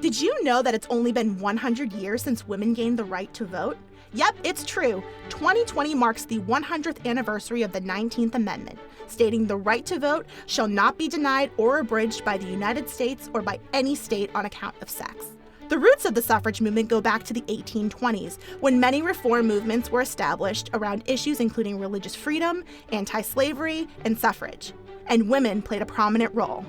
Did you know that it's only been 100 years since women gained the right to vote? Yep, it's true. 2020 marks the 100th anniversary of the 19th Amendment, stating the right to vote shall not be denied or abridged by the United States or by any state on account of sex. The roots of the suffrage movement go back to the 1820s, when many reform movements were established around issues including religious freedom, anti-slavery, and suffrage, and women played a prominent role.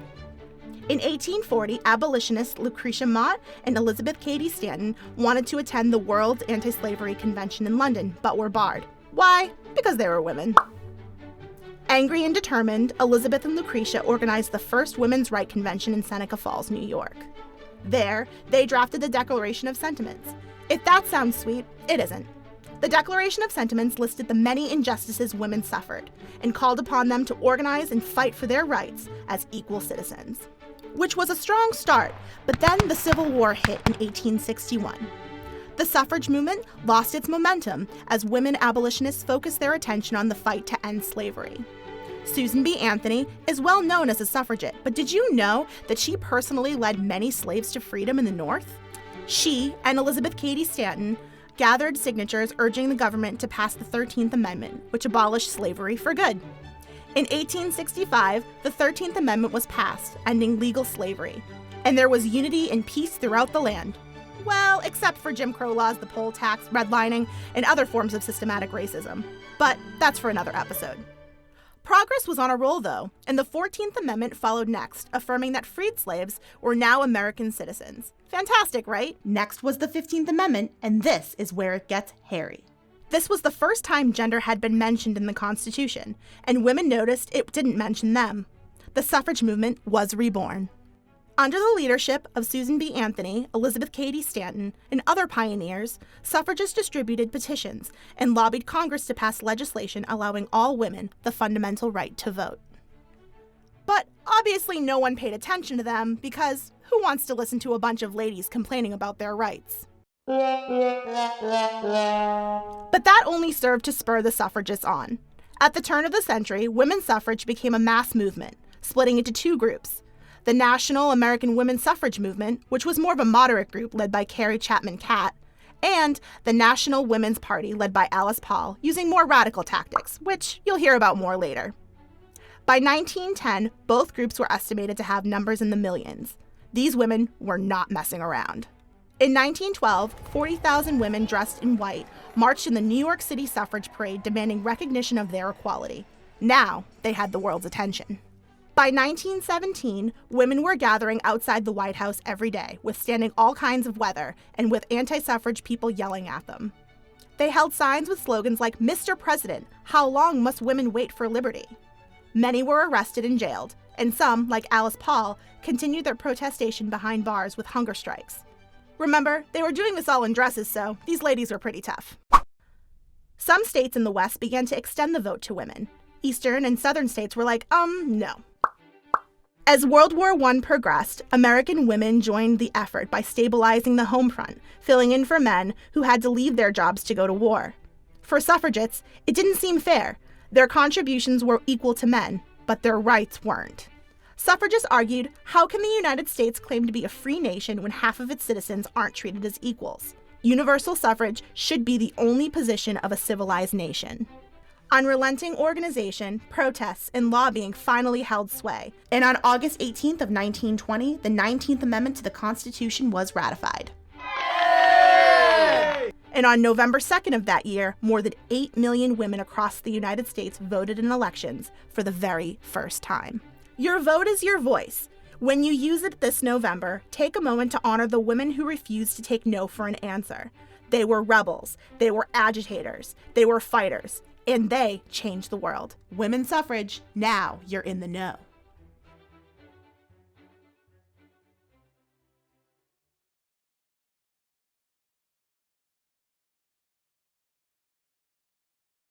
In 1840, abolitionists Lucretia Mott and Elizabeth Cady Stanton wanted to attend the World Anti-Slavery Convention in London, but were barred. Why? Because they were women. Angry and determined, Elizabeth and Lucretia organized the first women's right convention in Seneca Falls, New York. There, they drafted the Declaration of Sentiments. If that sounds sweet, it isn't. The Declaration of Sentiments listed the many injustices women suffered and called upon them to organize and fight for their rights as equal citizens. Which was a strong start, but then the Civil War hit in 1861. The suffrage movement lost its momentum as women abolitionists focused their attention on the fight to end slavery. Susan B. Anthony is well known as a suffragette, but did you know that she personally led many slaves to freedom in the North? She and Elizabeth Cady Stanton gathered signatures urging the government to pass the 13th Amendment, which abolished slavery for good. In 1865, the 13th Amendment was passed, ending legal slavery, and there was unity and peace throughout the land. Well, except for Jim Crow laws, the poll tax, redlining, and other forms of systematic racism. But that's for another episode. Progress was on a roll, though, and the 14th Amendment followed next, affirming that freed slaves were now American citizens. Fantastic, right? Next was the 15th Amendment, and this is where it gets hairy. This was the first time gender had been mentioned in the Constitution, and women noticed it didn't mention them. The suffrage movement was reborn. Under the leadership of Susan B. Anthony, Elizabeth Cady Stanton, and other pioneers, suffragists distributed petitions and lobbied Congress to pass legislation allowing all women the fundamental right to vote. But obviously no one paid attention to them because who wants to listen to a bunch of ladies complaining about their rights? But that only served to spur the suffragists on. At the turn of the century, women's suffrage became a mass movement, splitting into two groups. The National American Women's Suffrage Movement, which was more of a moderate group led by Carrie Chapman Catt, and the National Women's Party led by Alice Paul, using more radical tactics, which you'll hear about more later. By 1910, both groups were estimated to have numbers in the millions. These women were not messing around. In 1912, 40,000 women dressed in white marched in the New York City suffrage parade demanding recognition of their equality. Now, they had the world's attention. By 1917, women were gathering outside the White House every day, withstanding all kinds of weather and with anti-suffrage people yelling at them. They held signs with slogans like, "Mr. President, how long must women wait for liberty?" Many were arrested and jailed, and some, like Alice Paul, continued their protestation behind bars with hunger strikes. Remember, they were doing this all in dresses, so these ladies were pretty tough. Some states in the West began to extend the vote to women. Eastern and Southern states were like, no. As World War I progressed, American women joined the effort by stabilizing the home front, filling in for men who had to leave their jobs to go to war. For suffragettes, it didn't seem fair. Their contributions were equal to men, but their rights weren't. Suffragists argued, how can the United States claim to be a free nation when half of its citizens aren't treated as equals? Universal suffrage should be the only position of a civilized nation. Unrelenting organization, protests, and lobbying finally held sway, and on August 18th of 1920, the 19th Amendment to the Constitution was ratified. Yay! And on November 2nd of that year, more than 8 million women across the United States voted in elections for the very first time. Your vote is your voice. When you use it this November, take a moment to honor the women who refused to take no for an answer. They were rebels, they were agitators, they were fighters, and they changed the world. Women's suffrage, now you're in the know.